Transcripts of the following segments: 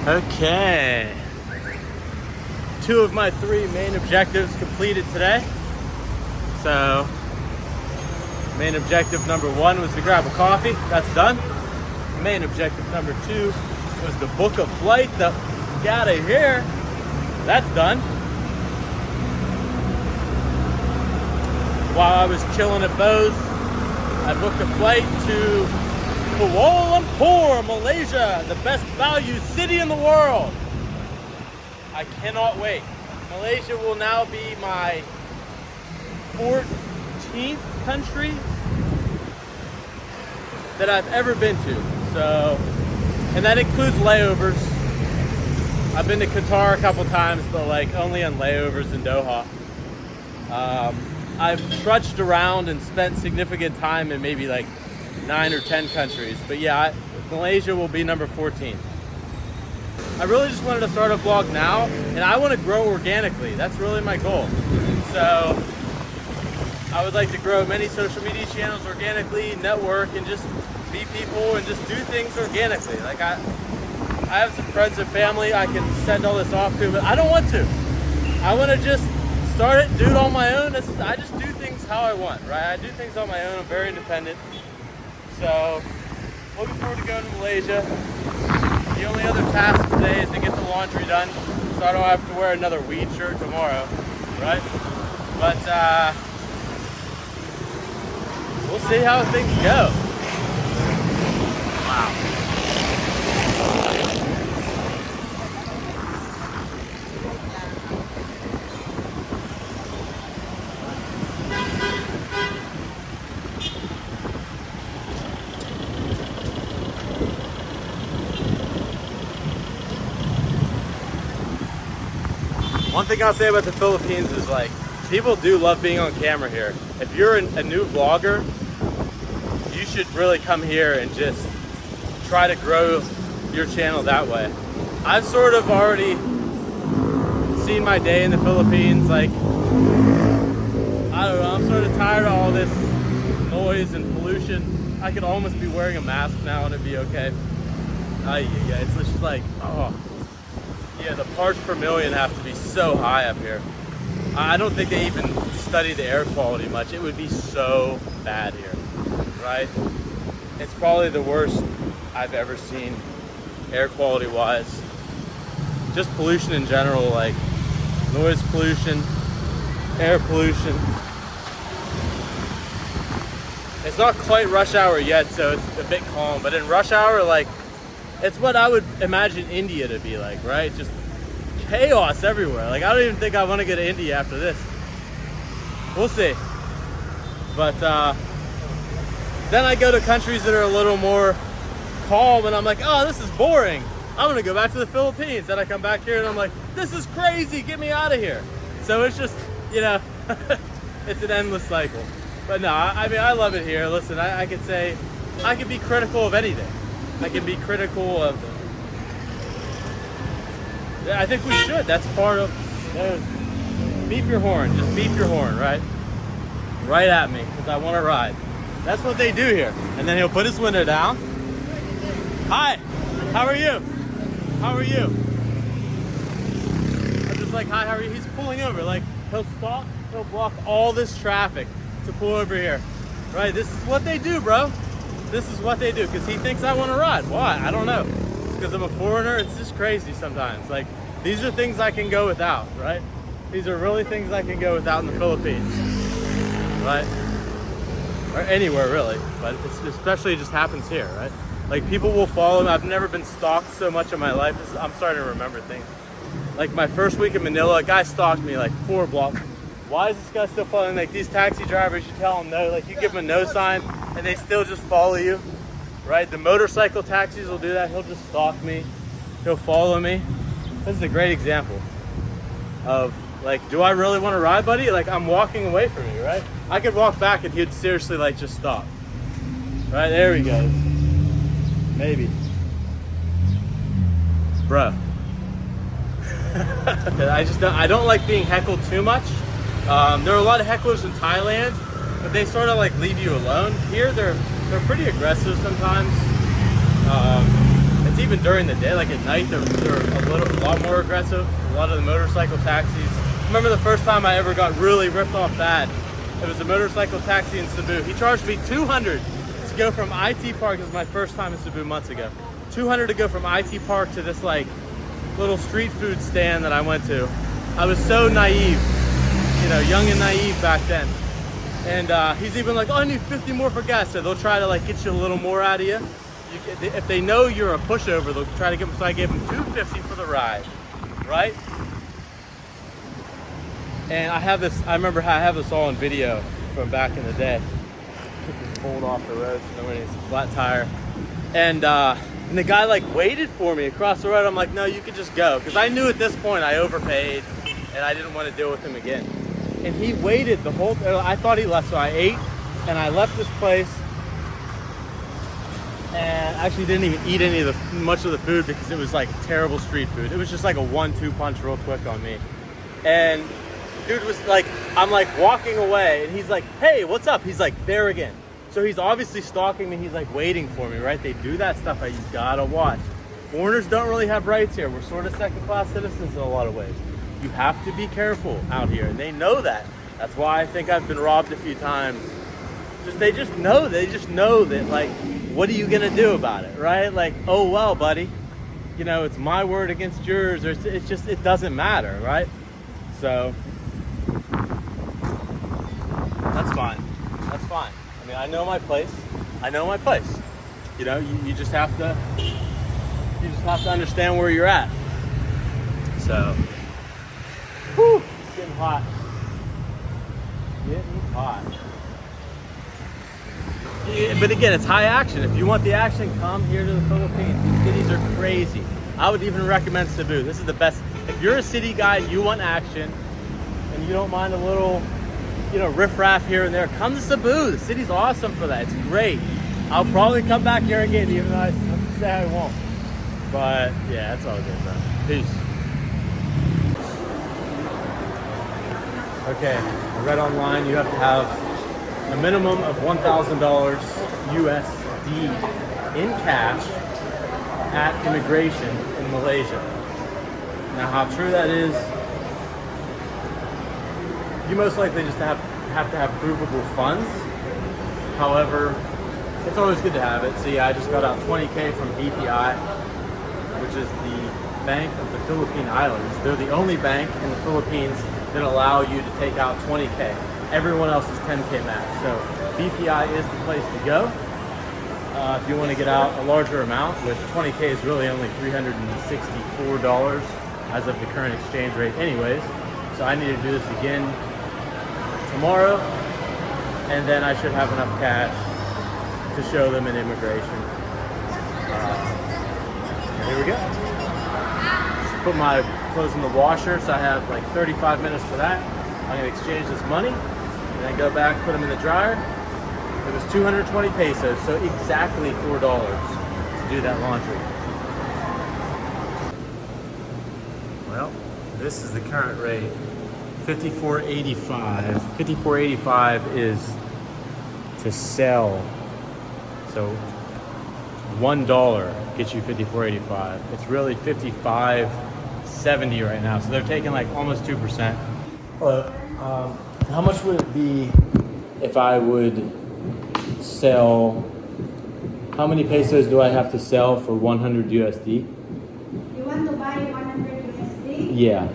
Okay. 2 of my 3 main objectives completed today. So, main objective number 1 was to grab a coffee. That's done. Main objective number 2 was to book a flight to get out of here. That's done. While I was chilling at Bose, I booked a flight to Kuala Lumpur, Malaysia, the best value city in the world. I cannot wait. Malaysia will now be my 14th country that I've ever been to. So, and that includes layovers. I've been to Qatar a couple times, but like only on layovers in Doha. I've trudged around and spent significant time in maybe like 9 or 10 countries. But yeah, Malaysia will be number 14. I really just wanted to start a vlog now, and I want to grow organically. That's really my goal. So I would like to grow many social media channels organically, network, and just meet people and just do things organically. Like I have some friends and family I can send all this off to, but I don't want to. I want to just start it, do it on my own. I just do things how I want, right? I do things on my own. I'm very independent. So, looking forward to going to Malaysia. The only other task today is to get the laundry done, so I don't have to wear another weed shirt tomorrow, right? But, we'll see how things go. Wow. One thing I'll say about the Philippines is like, people do love being on camera here. If you're a new vlogger, you should really come here and just try to grow your channel that way. I've sort of already seen my day in the Philippines. Like, I don't know, I'm sort of tired of all this noise and pollution. I could almost be wearing a mask now and it'd be okay. Yeah, it's just like, oh. Yeah, the parts per million have to be so high up here. I don't think they even study the air quality much. It would be so bad here, right? It's probably the worst I've ever seen air quality wise. Just pollution in general, like noise pollution, air pollution. It's not quite rush hour yet, so it's a bit calm, but in rush hour, like, it's what I would imagine India to be like, right? Just chaos everywhere. Like, I don't even think I want to go to India after this. We'll see. But then I go to countries that are a little more calm, and I'm like, oh, this is boring. I'm going to go back to the Philippines. Then I come back here, and I'm like, this is crazy. Get me out of here. So it's just, you know, it's an endless cycle. But no, I mean, I love it here. Listen, I could say, I could be critical of anything. I can be critical of them. I think we should. That's part of, beep your horn. Just beep your horn, right? Right at me, because I want to ride. That's what they do here. And then he'll put his window down. Hi, how are you? How are you? I'm just like, hi, how are you? He's pulling over. Like, he'll stop, he'll block all this traffic to pull over here. Right, this is what they do, bro. This is what they do, because he thinks I want to ride. Why? I don't know. It's because I'm a foreigner. It's just crazy sometimes. Like, these are things I can go without, right? These are really things I can go without in the Philippines, right? Or anywhere, really. But it's especially just happens here, right? Like, people will follow me. I've never been stalked so much in my life. I'm starting to remember things. Like, my first week in Manila, a guy stalked me like 4 blocks. Why is this guy still following? Like, these taxi drivers, you tell them no. Like, you give them a no sign, and they still just follow you, right? The motorcycle taxis will do that. He'll just stalk me. He'll follow me. This is a great example of, like, do I really want to ride, buddy? Like, I'm walking away from you, right? I could walk back and he'd seriously, like, just stop. Right, there he goes. Maybe. Bro. I don't like being heckled too much. There are a lot of hecklers in Thailand, but they sort of like leave you alone. Here, they're pretty aggressive sometimes. It's even during the day, like at night, they're a lot more aggressive. A lot of the motorcycle taxis. I remember the first time I ever got really ripped off bad. It was a motorcycle taxi in Cebu. He charged me $200 to go from IT Park. This was my first time in Cebu months ago. $200 to go from IT Park to this like little street food stand that I went to. I was so naive, you know, young and naive back then. And he's even like, oh, I need 50 more for gas. So they'll try to like get you a little more out of you. If they know you're a pushover, they'll try to get, so I gave him $250 for the ride, right? And I have this, I remember I have this all on video from back in the day. Just pulled off the road, so nobody needs a flat tire. And the guy like waited for me across the road. I'm like, no, you can just go. Because I knew at this point I overpaid and I didn't want to deal with him again. And he waited the whole, I thought he left, so I ate and I left this place. And actually didn't even eat any of much of the food because it was like terrible street food. It was just like a 1-2 punch real quick on me. And dude was like, I'm like walking away and he's like, hey, what's up? He's like, there again. So he's obviously stalking me. He's like waiting for me, right? They do that stuff that you gotta watch. Foreigners don't really have rights here. We're sort of second-class citizens in a lot of ways. You have to be careful out here. And they know that. That's why I think I've been robbed a few times. They just know that like, what are you gonna do about it, right? Like, oh well, buddy, you know, it's my word against yours, or it's just, it doesn't matter, right? So that's fine. That's fine. I mean, I know my place. You know, you just have to understand where you're at. So, whew, it's getting hot. But again, it's high action. If you want the action, come here to the Philippines. These cities are crazy. I would even recommend Cebu. This is the best. If you're a city guy and you want action and you don't mind a little, you know, riffraff here and there, come to Cebu. The city's awesome for that. It's great. I'll probably come back here again, even though I say I won't. But yeah, that's all good, bro. Peace. Okay, I read online you have to have a minimum of $1,000 USD in cash at immigration in Malaysia. Now, how true that is, you most likely just have to have provable funds. However, it's always good to have it. See, I just got out 20K from BPI, which is the Bank of the Philippine Islands. They're the only bank in the Philippines that allow you to take out 20K. Everyone else is 10K max. So BPI is the place to go if you want to get out a larger amount, which 20K is really only $364 as of the current exchange rate anyways. So I need to do this again tomorrow, and then I should have enough cash to show them in immigration. Here we go. Just put my clothes in the washer, so I have like 35 minutes for that. I'm going to exchange this money, and then go back, put them in the dryer. It was 220 pesos, so exactly $4 to do that laundry. Well, this is the current rate, $54.85. $54.85 is to sell. So $1 gets you $54.85. It's really $55.70 right now. So they're taking like almost 2%. How much would it be if I would sell? How many pesos do I have to sell for 100 USD? You want to buy 100 USD? Yeah.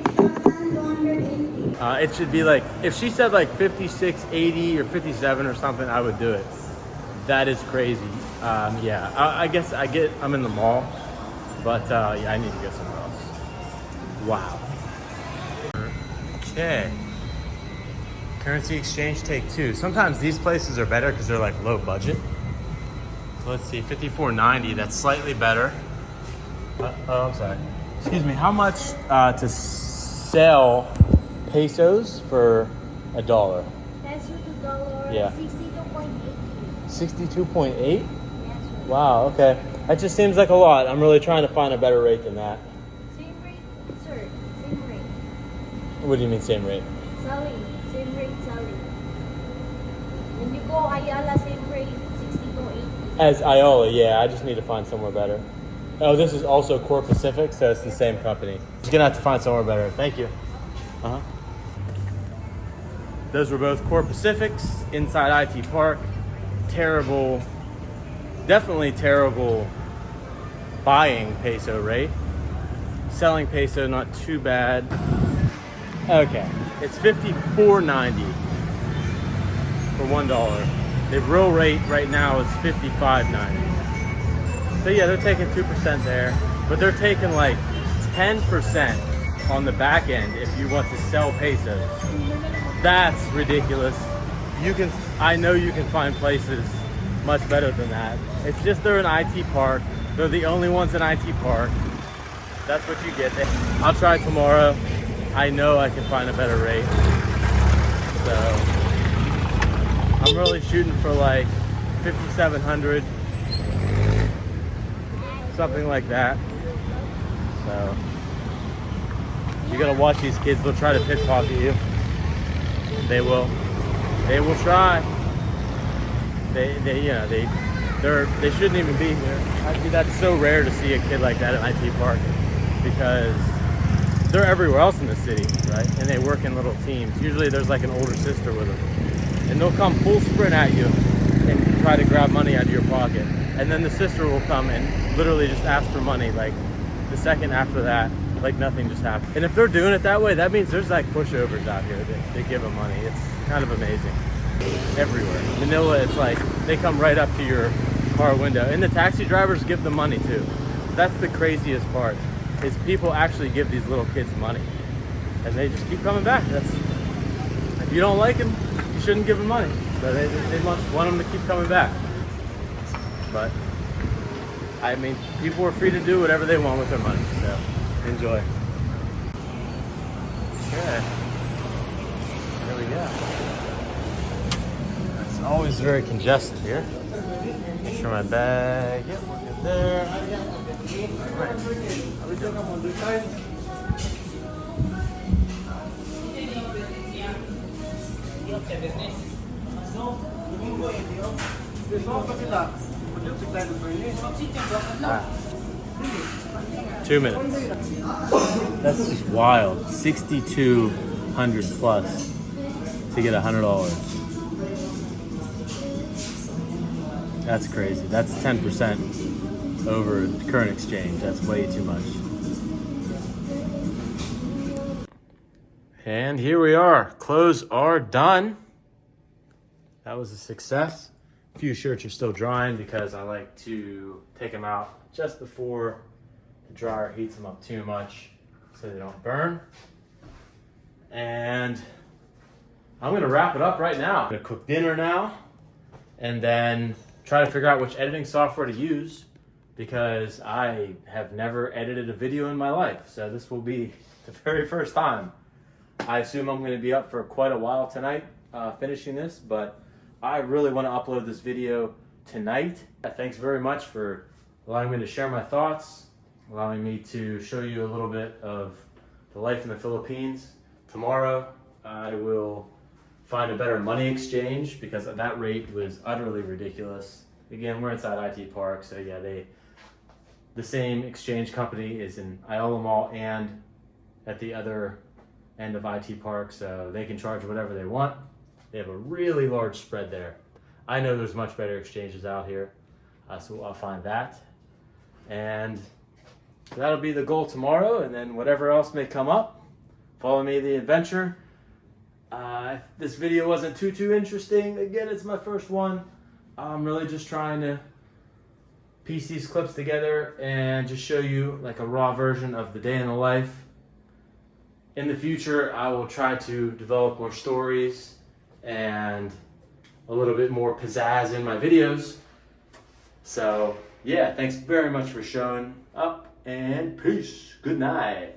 6,280. It should be like, if she said like 56.80 or 57 or something, I would do it. That is crazy. Yeah, I guess I'm in the mall, but yeah, I need to go somewhere else. Wow. Okay. Currency exchange take 2. Sometimes these places are better because they're like low budget. So let's see, 54.90, that's slightly better. Oh, I'm sorry. Excuse me, how much to sell pesos for $1? Peso to dollar, Yeah. 62.8. 62.8? Yes, sir. Wow, okay. That just seems like a lot. I'm really trying to find a better rate than that. Same rate, sir. Same rate. What do you mean same rate? Selling. Same rate selling. When you go Ayala, same rate. As Iola, yeah, I just need to find somewhere better. Oh, this is also Core Pacific, so it's the same company. Just gonna have to find somewhere better. Thank you. Uh-huh. Those were both Core Pacifics inside IT Park. Terrible, definitely terrible buying peso rate. Selling peso, not too bad. Okay, it's $54.90 for $1. The real rate right now is $55.90. So yeah, they're taking 2% there, but they're taking like 10% on the back end if you want to sell pesos. That's ridiculous. I know you can find places much better than that. It's just they're in IT Park. They're the only ones in IT Park. That's what you get. I'll try tomorrow. I know I can find a better rate. So I'm really shooting for like 5,700, something like that. So you gotta watch these kids. They'll try to pickpocket you. They will try. They shouldn't even be here. That's so rare to see a kid like that at IT Park because they're everywhere else in the city, right? And they work in little teams. Usually there's like an older sister with them. And they'll come full sprint at you and try to grab money out of your pocket. And then the sister will come and literally just ask for money like the second after that, like nothing just happened. And if they're doing it that way, that means there's like pushovers out here that they give them money. It's kind of amazing. Everywhere. Manila, it's like they come right up to your car window. And the taxi drivers give them money too. That's the craziest part, is people actually give these little kids money. And they just keep coming back. If you don't like them, you shouldn't give them money. So they must want them to keep coming back. But, I mean, people are free to do whatever they want with their money. So, enjoy. Okay. There we go. It's always very congested here. Make sure my bag, yep, we're good there. Ah. 2 minutes. That's just wild. 6,200 plus to get $100. That's crazy. That's 10% over current exchange. That's way too much. And here we are. Clothes are done. That was a success. A few shirts are still drying because I like to take them out just before the dryer heats them up too much so they don't burn. And I'm gonna wrap it up right now. I'm gonna cook dinner now and then try to figure out which editing software to use because I have never edited a video in my life. So this will be the very first time. I assume I'm gonna be up for quite a while tonight finishing this, but I really wanna upload this video tonight. Thanks very much for allowing me to share my thoughts, allowing me to show you a little bit of the life in the Philippines. Tomorrow, I will find a better money exchange because that rate was utterly ridiculous. Again, we're inside IT Park, so yeah, the same exchange company is in Iola Mall and at the other end of IT Park, so they can charge whatever they want. They have a really large spread there. I know there's much better exchanges out here, so I'll find that. And that'll be the goal tomorrow, and then whatever else may come up, follow me the adventure. If this video wasn't too interesting, again, it's my first one. I'm really just trying to piece these clips together and just show you like a raw version of the day in the life. In the future, I will try to develop more stories and a little bit more pizzazz in my videos. So yeah, thanks very much for showing up and peace. Good night.